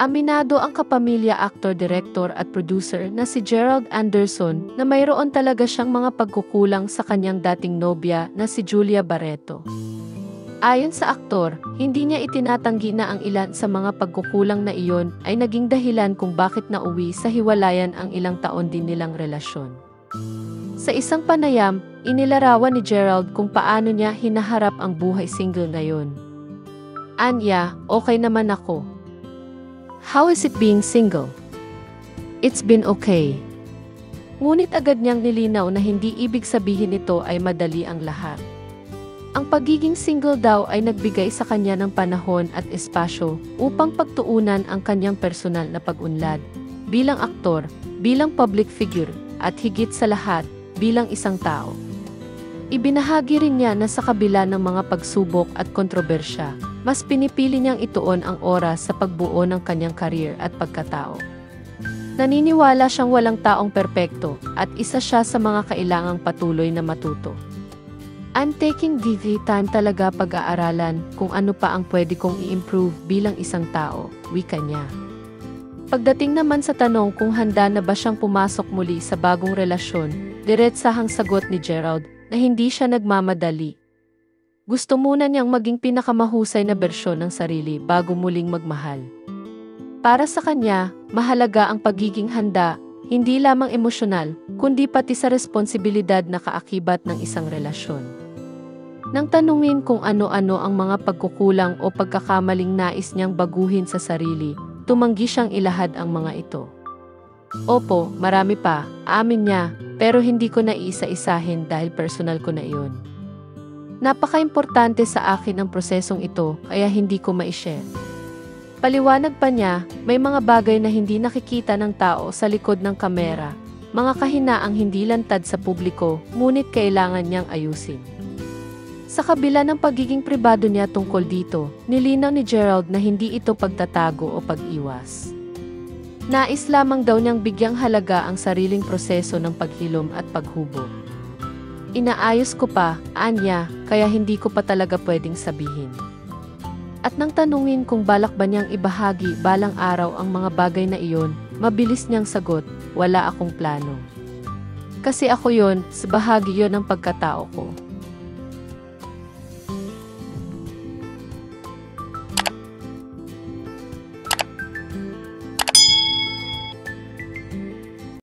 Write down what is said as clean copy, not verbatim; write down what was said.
Aminado ang kapamilya actor, director at producer na si Gerald Anderson na mayroon talaga siyang mga pagkukulang sa kanyang dating nobya na si Julia Barreto. Ayon sa aktor, hindi niya itinatanggi na ang ilan sa mga pagkukulang na iyon ay naging dahilan kung bakit nauwi sa hiwalayan ang ilang taon din nilang relasyon. Sa isang panayam, inilarawan ni Gerald kung paano niya hinaharap ang buhay single ngayon. "Anya, okay naman ako. How is it being single? It's been okay." Ngunit agad niyang nilinaw na hindi ibig sabihin nito ay madali ang lahat. Ang pagiging single daw ay nagbigay sa kanya ng panahon at espasyo upang pagtuunan ang kanyang personal na pag-unlad bilang aktor, bilang public figure, at higit sa lahat, bilang isang tao. Ibinahagi rin niya na sa kabila ng mga pagsubok at kontrobersya, mas pinipili niyang ituon ang oras sa pagbuo ng kanyang career at pagkatao. Naniniwala siyang walang taong perpekto at isa siya sa mga kailangang patuloy na matuto. "I'm taking the time talaga pag-aaralan kung ano pa ang pwede kong i-improve bilang isang tao," wika niya. Pagdating naman sa tanong kung handa na ba siyang pumasok muli sa bagong relasyon, diretsahang sagot ni Gerald na hindi siya nagmamadali. Gusto muna niyang maging pinakamahusay na bersyon ng sarili bago muling magmahal. Para sa kanya, mahalaga ang pagiging handa, hindi lamang emosyonal, kundi pati sa responsibilidad na kaakibat ng isang relasyon. Nang tanungin kung ano-ano ang mga pagkukulang o pagkakamaling nais niyang baguhin sa sarili, tumanggi siyang ilahad ang mga ito. "Opo, marami pa," amin niya, "pero hindi ko na iisa-isahin dahil personal ko na iyon. Napaka-importante sa akin ang prosesong ito kaya hindi ko ma-share." Paliwanag pa niya, may mga bagay na hindi nakikita ng tao sa likod ng kamera, mga kahinaang hindi lantad sa publiko, ngunit kailangan niyang ayusin. Sa kabila ng pagiging pribado niya tungkol dito, nilinaw ni Gerald na hindi ito pagtatago o pag-iwas. Nais lamang daw niyang bigyang halaga ang sariling proseso ng paghilom at paghubog. "Inaayos ko pa, Anya, kaya hindi ko pa talaga pwedeng sabihin." At nang tanungin kung balak ba niyang ibahagi balang araw ang mga bagay na iyon, mabilis niyang sagot, "Wala akong plano. Kasi ako yon, sa bahagi yon ng pagkatao ko."